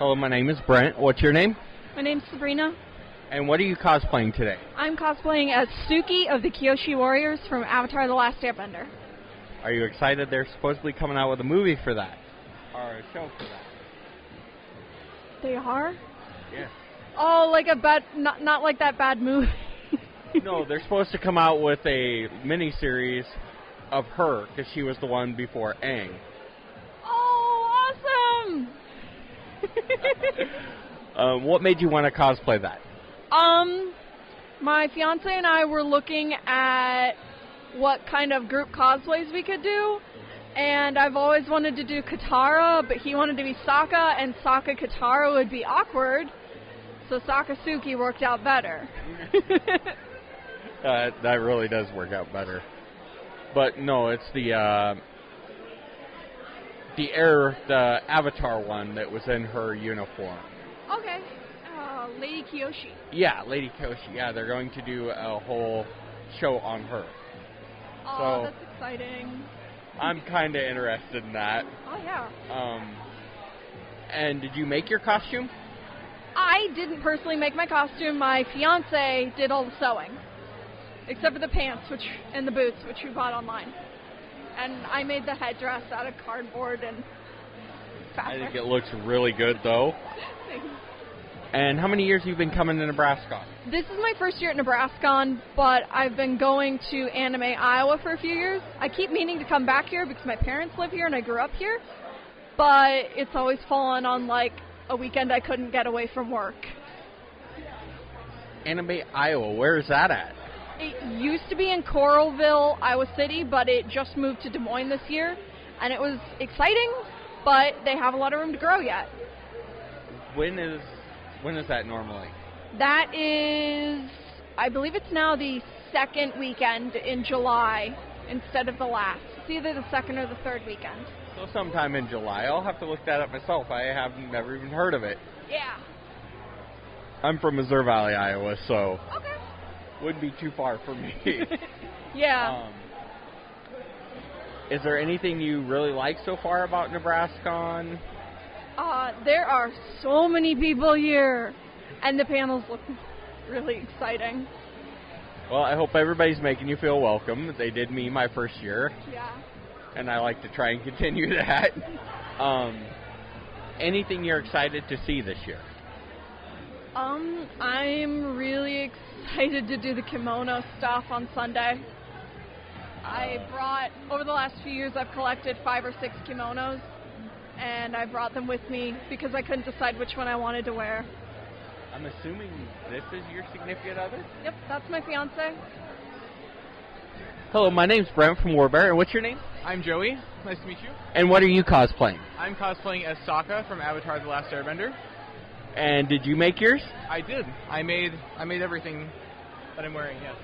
Hello, my name is Brent. What's your name? My name's Sabrina. And what are you cosplaying today? I'm cosplaying as Suki of the Kyoshi Warriors from Avatar: The Last Airbender. Are you excited? They're supposedly coming out with a movie for that. Or a show for that. They are? Yes. Oh, like a bad, not like that bad movie. No, they're supposed to come out with a miniseries of her, because she was the one before Aang. Oh, awesome! What made you want to cosplay that? My fiance and I were looking at what kind of group cosplays we could do, and I've always wanted to do Katara, but he wanted to be Sokka, and Sokka Katara would be awkward, so Sokka Suki worked out better. That really does work out better. But no, it's the Avatar one that was in her uniform. Okay. Lady Kyoshi. Yeah, Lady Kyoshi. Yeah, they're going to do a whole show on her. Oh, so, that's exciting. I'm kind of interested in that. Oh, yeah. And did you make your costume? I didn't personally make my costume. My fiance did all the sewing. Except for the pants and the boots, which we bought online. And I made the headdress out of cardboard and fabric. I think it looks really good, though. Thanks. And how many years have you been coming to NebrasKon? This is my first year at NebrasKon, but I've been going to Anime Iowa for a few years. I keep meaning to come back here because my parents live here and I grew up here. But it's always fallen on, like, a weekend I couldn't get away from work. Anime Iowa, where is that at? It used to be in Coralville, Iowa City, but it just moved to Des Moines this year. And it was exciting, but they have a lot of room to grow yet. When is that normally? That is, I believe it's now the second weekend in July instead of the last. It's either the second or the third weekend. So sometime in July. I'll have to look that up myself. I have never even heard of it. Yeah. I'm from Missouri Valley, Iowa, so Okay. wouldn't be too far for me. Yeah. Is there anything you really like so far about NebrasKon? There are so many people here, and the panels look really exciting. Well, I hope everybody's making you feel welcome. They did me my first year. Yeah. And I like to try and continue that. Anything you're excited to see this year? I'm really excited to do the kimono stuff on Sunday. Over the last few years, I've collected 5 or 6 kimonos, and I brought them with me because I couldn't decide which one I wanted to wear. I'm assuming this is your significant other? Yep, that's my fiance. Hello, my name's Brent from Warbear, and what's your name? I'm Joey. Nice to meet you. And what are you cosplaying? I'm cosplaying as Sokka from Avatar: The Last Airbender. And did you make yours? I did. I made everything that I'm wearing, yes.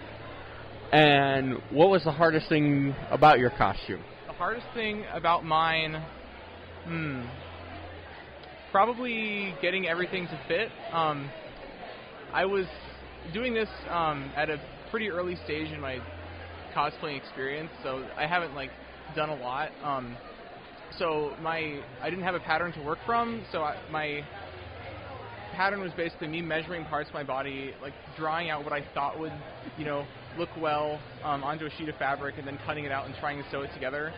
And what was the hardest thing about your costume? The hardest thing about mine, probably getting everything to fit. I was doing this at a pretty early stage in my cosplaying experience, so I haven't done a lot. So I didn't have a pattern to work from, so my pattern was basically me measuring parts of my body, drawing out what I thought would, look well onto a sheet of fabric, and then cutting it out and trying to sew it together.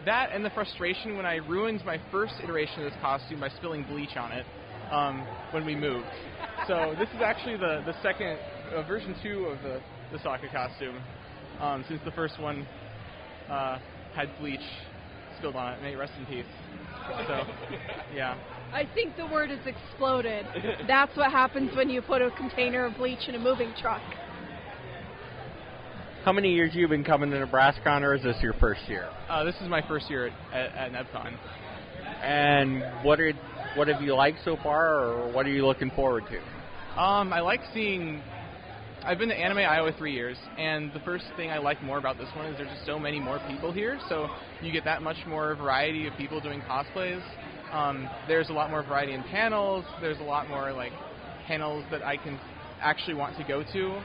That and the frustration when I ruined my first iteration of this costume by spilling bleach on it when we moved. So this is actually the second version 2 of the Sokka costume, since the first one had bleach spilled on it. May it rest in peace. So, yeah. I think the word is exploded. That's what happens when you put a container of bleach in a moving truck. How many years have you been coming to NebrasKon, or is this your first year? This is my first year at NebCon. And what have you liked so far, or what are you looking forward to? I like seeing... I've been to Anime Iowa 3 years, and the first thing I like more about this one is there's just so many more people here, so you get that much more variety of people doing cosplays. There's a lot more variety in panels. There's a lot more panels that I can actually want to go to.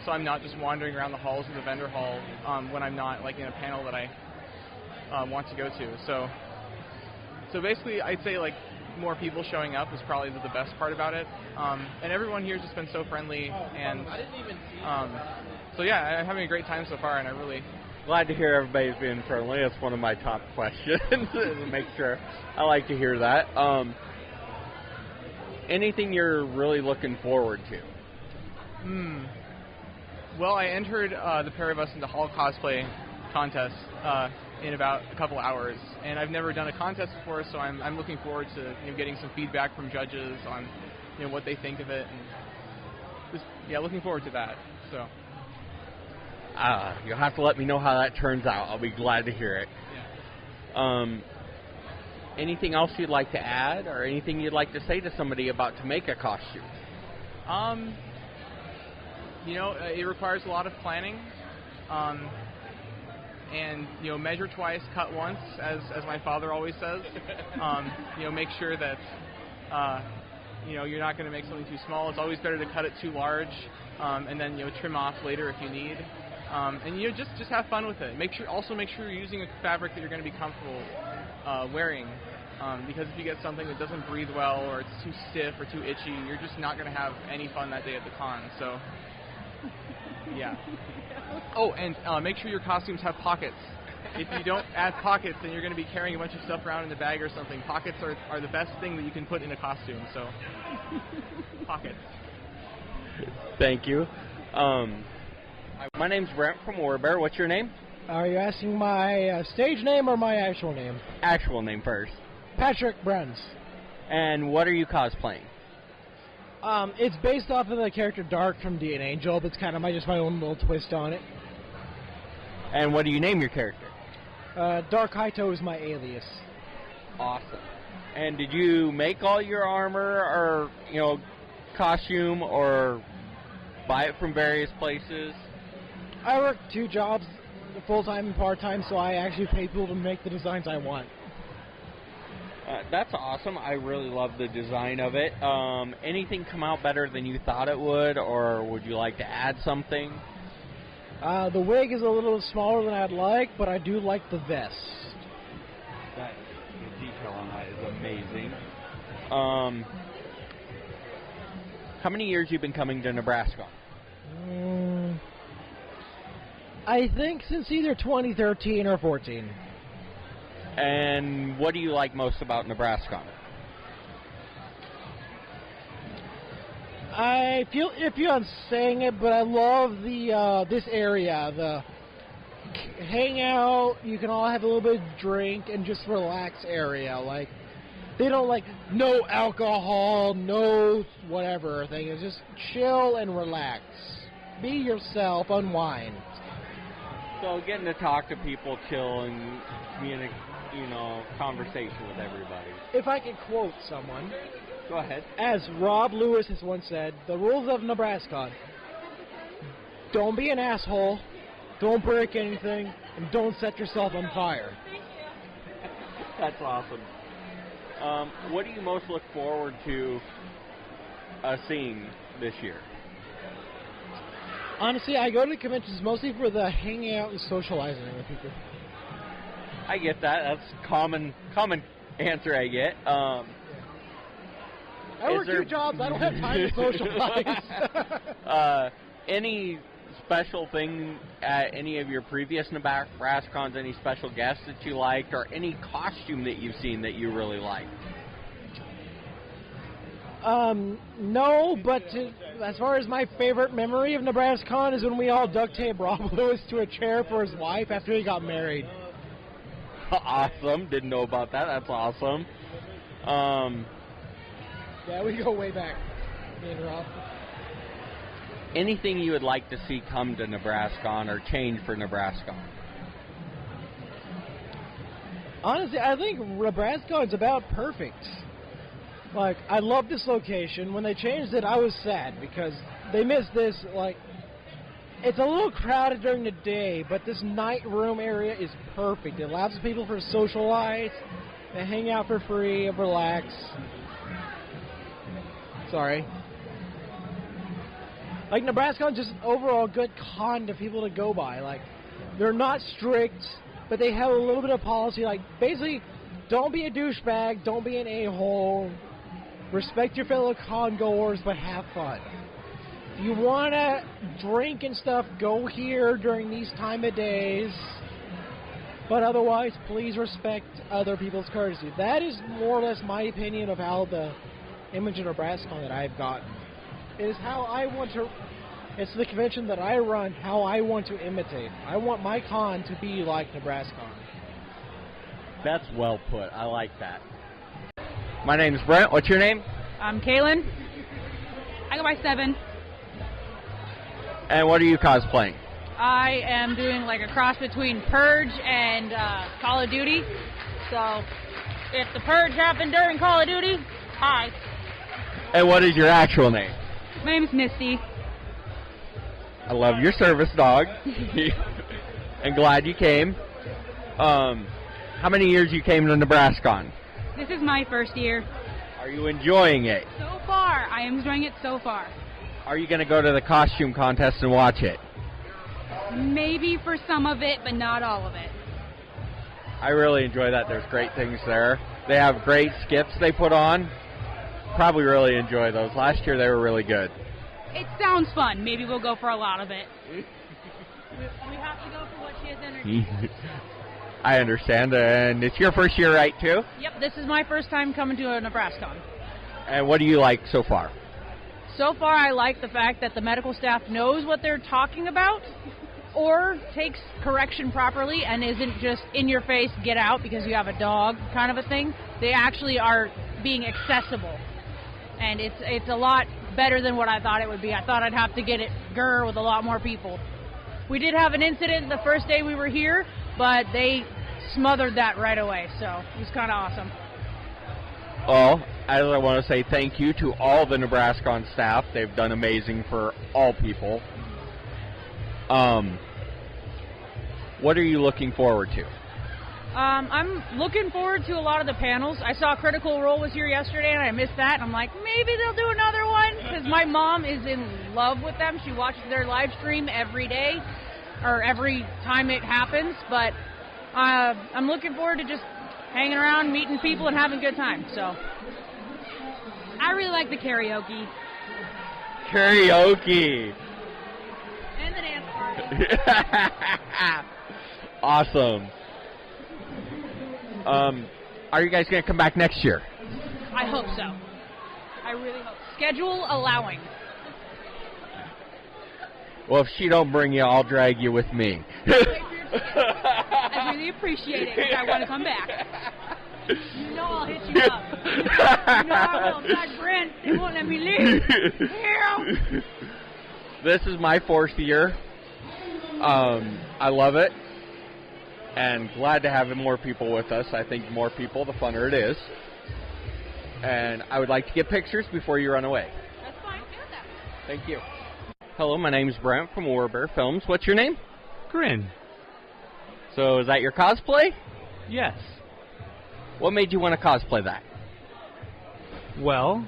So I'm not just wandering around the halls of the vendor hall when I'm not in a panel that I want to go to. So basically, I'd say more people showing up is probably the best part about it. And everyone here has just been so friendly, and so yeah, I'm having a great time so far, and I really... Glad to hear everybody's being friendly. That's one of my top questions, to make sure. I like to hear that. Anything you're really looking forward to? Well, I entered the pair of us into Hall Cosplay contest in about a couple hours, and I've never done a contest before, so I'm looking forward to getting some feedback from judges on what they think of it, and just looking forward to that. So you'll have to let me know how that turns out. I'll be glad to hear it. Yeah. Anything else you'd like to add, or anything you'd like to say to somebody about to make a costume? It requires a lot of planning, and measure twice, cut once, as my father always says. Make sure that you're not going to make something too small. It's always better to cut it too large, and then trim off later if you need. And just have fun with it. Make sure you're using a fabric that you're going to be comfortable wearing, because if you get something that doesn't breathe well, or it's too stiff or too itchy, you're just not going to have any fun that day at the con. So yeah. Oh, and make sure your costumes have pockets. If you don't add pockets, then you're going to be carrying a bunch of stuff around in the bag or something. Pockets are the best thing that you can put in a costume, so pockets. Thank you. My name's Brent from Warbear. What's your name? Are you asking my stage name or my actual name? Actual name first. Patrick Bruns. And what are you cosplaying? It's based off of the character Dark from D and Angel, but it's kind of just my own little twist on it. And what do you name your character? Dark Kaito is my alias. Awesome. And did you make all your armor or, costume, or buy it from various places? I work 2 jobs, full-time and part-time, so I actually pay people to make the designs I want. That's awesome. I really love the design of it. Anything come out better than you thought it would, or would you like to add something? The wig is a little smaller than I'd like, but I do like the vest. The detail on that is amazing. How many years you been coming to NebrasKon? I think since either 2013 or 14. And what do you like most about NebrasKon? I feel iffy on saying it, but I love the this area. The hangout, you can all have a little bit of drink and just relax area. Like, they don't no alcohol, no whatever thing. It's just chill and relax. Be yourself, unwind. So getting to talk to people, chill, and communicate, conversation with everybody. If I could quote someone. Go ahead. As Rob Lewis has once said, the rules of NebrasKon: don't be an asshole, don't break anything, and don't set yourself on fire. That's awesome. What do you most look forward to seeing this year? Honestly, I go to conventions mostly for the hanging out and socializing with people. I get that. That's common answer I get. I work 2 jobs. I don't have time to socialize. Any special thing at any of your previous NebrasKons, any special guests that you liked, or any costume that you've seen that you really liked? No, but as far as my favorite memory of NebrasKon is when we all duct taped Rob Lewis to a chair for his wife after he got married. Awesome. Didn't know about that. That's awesome. Yeah, we go way back, me and Rob. Anything you would like to see come to NebrasKon or change for NebrasKon? Honestly, I think NebrasKon's about perfect. I love this location. When they changed it, I was sad because they missed this. It's a little crowded during the day, but this night room area is perfect. It allows people to socialize, to hang out for free, and relax. Sorry. NebrasKon's just an overall good con to people to go by. They're not strict, but they have a little bit of policy. Basically, don't be a douchebag, don't be an a-hole. Respect your fellow con-goers, but have fun. If you want to drink and stuff, go here during these time of days. But otherwise, please respect other people's courtesy. That is more or less my opinion of how the image of NebrasKon that I've gotten. It is how I want to... It's the convention that I run, how I want to imitate. I want my con to be like NebrasKon. That's well put. I like that. My name's Brent. What's your name? I'm Kaylin. I go by 7. And what are you cosplaying? I am doing like a cross between Purge and Call of Duty. So, if the Purge happened during Call of Duty, hi. And what is your actual name? My name's Misty. I love your service dog. And glad you came. How many years you came to NebrasKon? This is my first year. Are you enjoying it? So far, I am enjoying it so far. Are you going to go to the costume contest and watch it? Maybe for some of it, but not all of it. I really enjoy that. There's great things there. They have great skits they put on. Probably really enjoy those. Last year they were really good. It sounds fun. Maybe we'll go for a lot of it. We have to go for what she has entertained. I understand. And it's your first year, right, too? Yep, this is my first time coming to a NebrasKon. And what do you like so far? So far, I like the fact that the medical staff knows what they're talking about or takes correction properly and isn't just in your face, get out because you have a dog kind of a thing. They actually are being accessible. And it's a lot better than what I thought it would be. I thought I'd have to get it with a lot more people. We did have an incident the first day we were here, but they smothered that right away, so it was kind of awesome. Well, I want to say thank you to all the NebrasKon staff. They've done amazing for all people. What are you looking forward to? I'm looking forward to a lot of the panels. I saw Critical Role was here yesterday, and I missed that. And I'm like, maybe they'll do another one, because my mom is in love with them. She watches their live stream every day, or every time it happens. But I'm looking forward to just hanging around, meeting people, and having a good time. So I really like the karaoke. Karaoke! And the dance party. Awesome. Are you guys going to come back next year? I hope so. I really hope. Schedule allowing. Well, if she don't bring you, I'll drag you with me. I really appreciate it because I want to come back. You know I'll hit you up. You know I will. God, Brent, they won't let me leave. Here. This is my 4th year. I love it. And glad to have more people with us. I think more people, the funner it is. And I would like to get pictures before you run away. That's fine. Do that. Thank you. Hello, my name's Brent from Warbear Films. What's your name? Grin. So is that your cosplay? Yes. What made you want to cosplay that? Well,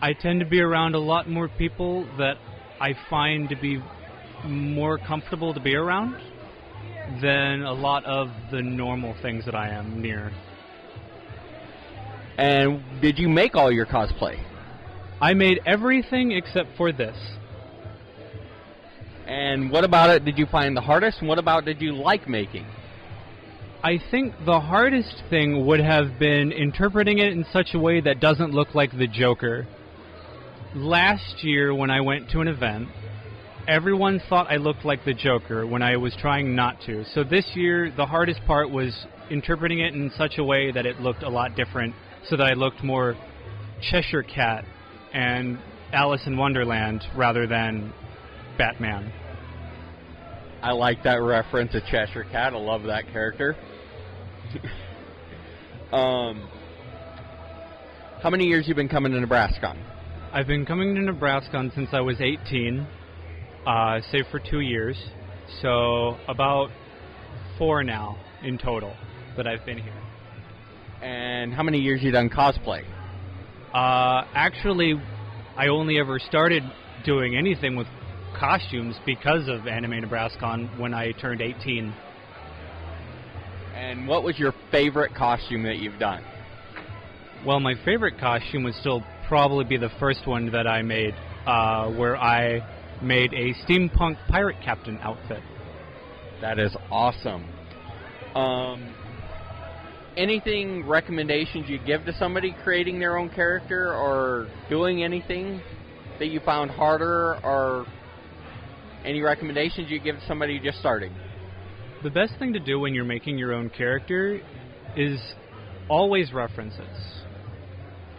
I tend to be around a lot more people that I find to be more comfortable to be around than a lot of the normal things that I am near. And did you make all your cosplay? I made everything except for this. And what about it did you find the hardest, and what about did you like making? I think the hardest thing would have been interpreting it in such a way that doesn't look like the Joker. Last year when I went to an event, everyone thought I looked like the Joker when I was trying not to. So this year, the hardest part was interpreting it in such a way that it looked a lot different, so that I looked more Cheshire Cat and Alice in Wonderland rather than Batman. I like that reference to Cheshire Cat. I love that character. How many years you been coming to NebrasKon? I've been coming to NebrasKon since I was 18. Save for 2 years, so about 4 now in total that I've been here. And how many years you done cosplay? Actually, I only ever started doing anything with costumes because of Anime NebrasKon when I turned 18. And And what was your favorite costume that you've done? Well, my favorite costume would still probably be the first one that I made, where I made a steampunk pirate captain outfit. That is awesome. Anything, recommendations you give to somebody creating their own character or doing anything that you found harder, or any recommendations you give to somebody just starting? The best thing to do when you're making your own character is always references.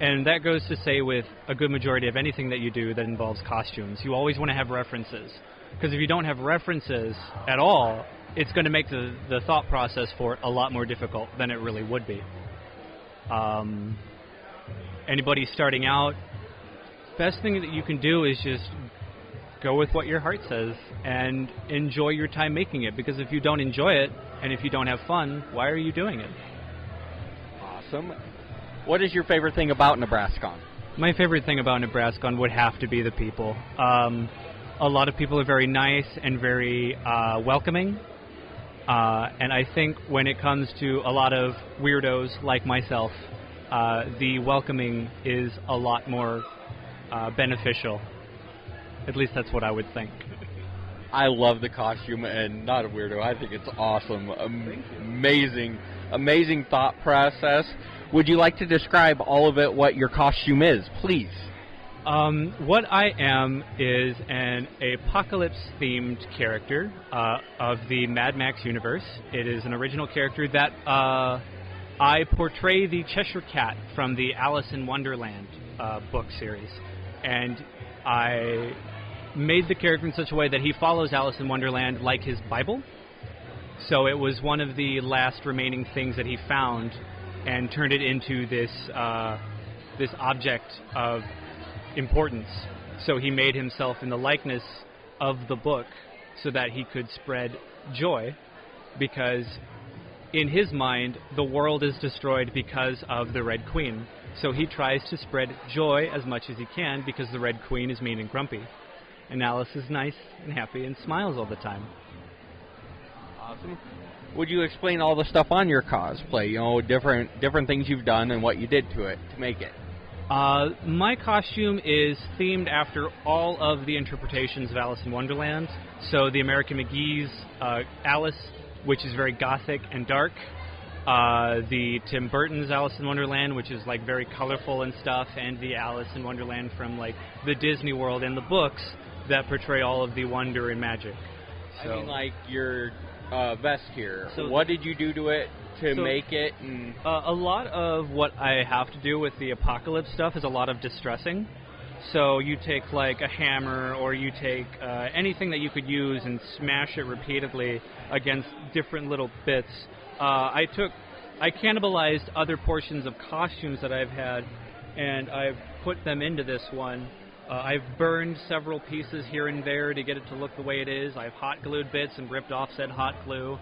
And that goes to say with a good majority of anything that you do that involves costumes. You always want to have references. Because if you don't have references at all, it's going to make the thought process for it a lot more difficult than it really would be. Anybody starting out, best thing that you can do is just go with what your heart says and enjoy your time making it. Because if you don't enjoy it, and if you don't have fun, why are you doing it? Awesome. What is your favorite thing about NebrasKon? My favorite thing about NebrasKon would have to be the people. A lot of people are very nice and very welcoming. And I think when it comes to a lot of weirdos like myself, the welcoming is a lot more beneficial. At least that's what I would think. I love the costume, and not a weirdo. I think it's awesome. Amazing thought process. Would you like to describe all of it, what your costume is, please? What I am is an apocalypse-themed character of the Mad Max universe. It is an original character that I portray the Cheshire Cat from the Alice in Wonderland book series. And I made the character in such a way that he follows Alice in Wonderland like his Bible. So it was one of the last remaining things that he found and turned it into this object of importance. So he made himself in the likeness of the book so that he could spread joy, because in his mind the world is destroyed because of the Red Queen. So he tries to spread joy as much as he can because the Red Queen is mean and grumpy. And Alice is nice and happy and smiles all the time. Awesome. Would you explain all the stuff on your cosplay? You know, different things you've done and what you did to it to make it. My costume is themed after all of the interpretations of Alice in Wonderland. So the American McGee's Alice, which is very gothic and dark. The Tim Burton's Alice in Wonderland, which is like very colorful and stuff, and the Alice in Wonderland from like the Disney World and the books that portray all of the wonder and magic. So, I mean, like your vest here. So what did you do to it to make it? And a lot of what I have to do with the apocalypse stuff is a lot of distressing. So you take like a hammer, or you take anything that you could use and smash it repeatedly against different little bits. I cannibalized other portions of costumes that I've had, and I've put them into this one. I've burned several pieces here and there to get it to look the way it is. I've hot glued bits and ripped off said hot glue.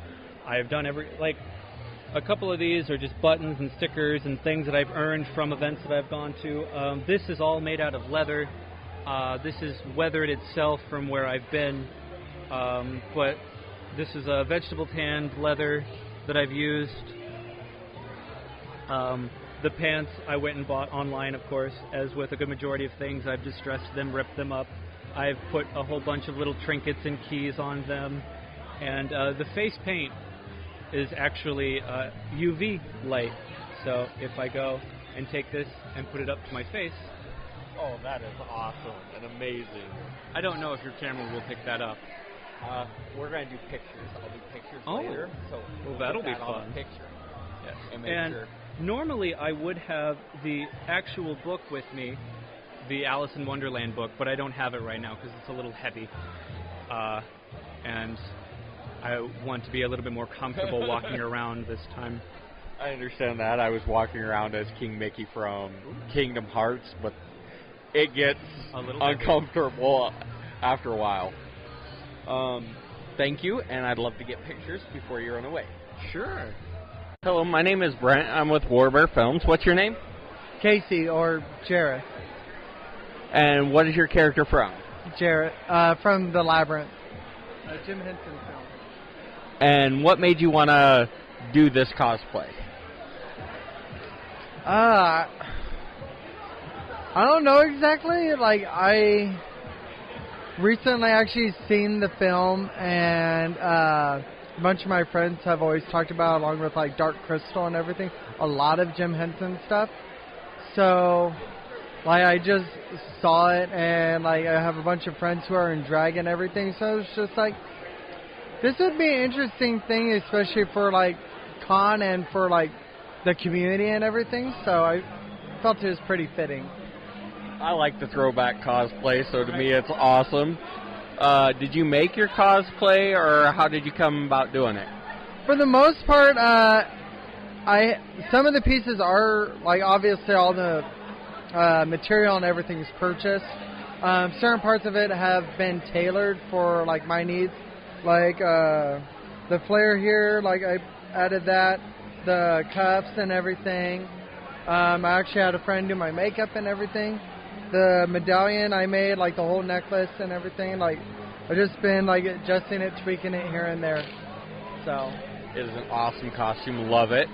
I've done a couple of these are just buttons and stickers and things that I've earned from events that I've gone to. This is all made out of leather. This is weathered itself from where I've been, but this is a vegetable tanned leather that I've used. The pants I went and bought online, of course. As with a good majority of things, I've distressed them, ripped them up. I've put a whole bunch of little trinkets and keys on them. And the face paint is actually UV light. So if I go and take this and put it up to my face... Oh, that is awesome and amazing. I don't know if your camera will pick that up. We're going to do pictures. I'll do pictures later. So well, that'll be fun. Picture. Yes. And sure. Normally I would have the actual book with me, the Alice in Wonderland book, but I don't have it right now because it's a little heavy. And I want to be a little bit more comfortable walking around this time. I understand that. I was walking around as King Mickey from Kingdom Hearts, but it gets a little uncomfortable after a while. Thank you, and I'd love to get pictures before you run away. Sure. Hello, my name is Brent. I'm with Warbear Films. What's your name? Casey, or Jarrett. And what is your character from? Jarrett, from The Labyrinth. Jim Henson film. And what made you want to do this cosplay? I don't know exactly. Like, I recently actually seen the film, and a bunch of my friends have always talked about it, along with like Dark Crystal and everything, a lot of Jim Henson stuff. So, like, I just saw it, and like I have a bunch of friends who are in drag and everything, so it's just like, this would be an interesting thing, especially for like con and for like the community and everything. So I felt it was pretty fitting. I like the throwback cosplay, so to me it's awesome. Did you make your cosplay, or how did you come about doing it? For the most part, some of the pieces are, like, obviously all the material and everything is purchased. Certain parts of it have been tailored for, like, my needs. Like, the flare here, like, I added that, the cuffs and everything. I actually had a friend do my makeup and everything. The medallion I made, like, the whole necklace and everything, like, I've just been, like, adjusting it, tweaking it here and there. So it is an awesome costume. Love it.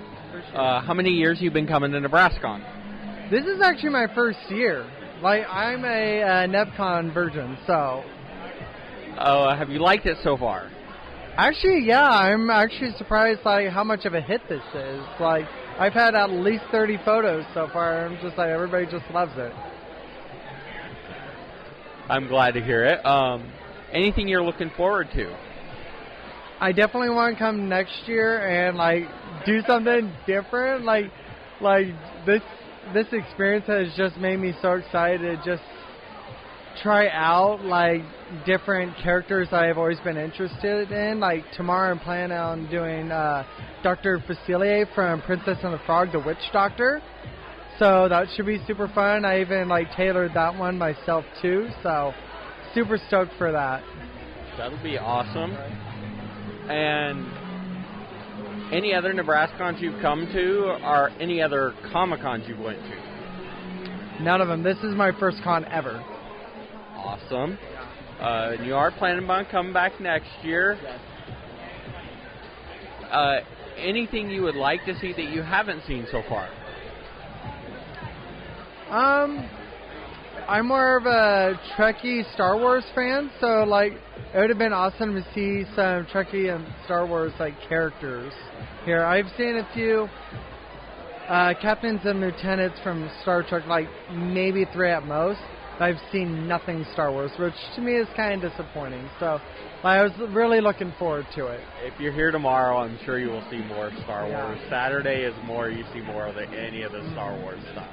How many years have you been coming to NebrasKon? This is actually my first year. Like, I'm a NebCon virgin, so. Have you liked it so far? Actually, yeah. I'm actually surprised, like, how much of a hit this is. Like, I've had at least 30 photos so far. I'm just like, everybody just loves it. I'm glad to hear it. Anything you're looking forward to? I definitely want to come next year and like do something different. Like this experience has just made me so excited to just try out like different characters I've always been interested in. Like tomorrow I'm planning on doing Dr. Facilier from Princess and the Frog, the Witch Doctor. So that should be super fun. I even like tailored that one myself too. So super stoked for that. That'll be awesome. And any other NebrasKons you've come to, or any other Comic-Cons you went to? None of them. This is my first con ever. Awesome. You are planning on coming back next year. Yes. Anything you would like to see that you haven't seen so far? I'm more of a Trekkie Star Wars fan, so like it would have been awesome to see some Trekkie and Star Wars like characters here. I've seen a few captains and lieutenants from Star Trek, like maybe 3 at most. I've seen nothing Star Wars, which to me is kind of disappointing. So I was really looking forward to it. If you're here tomorrow, I'm sure you will see more Star Wars. Saturday is more, you see more of any of the Star Wars stuff.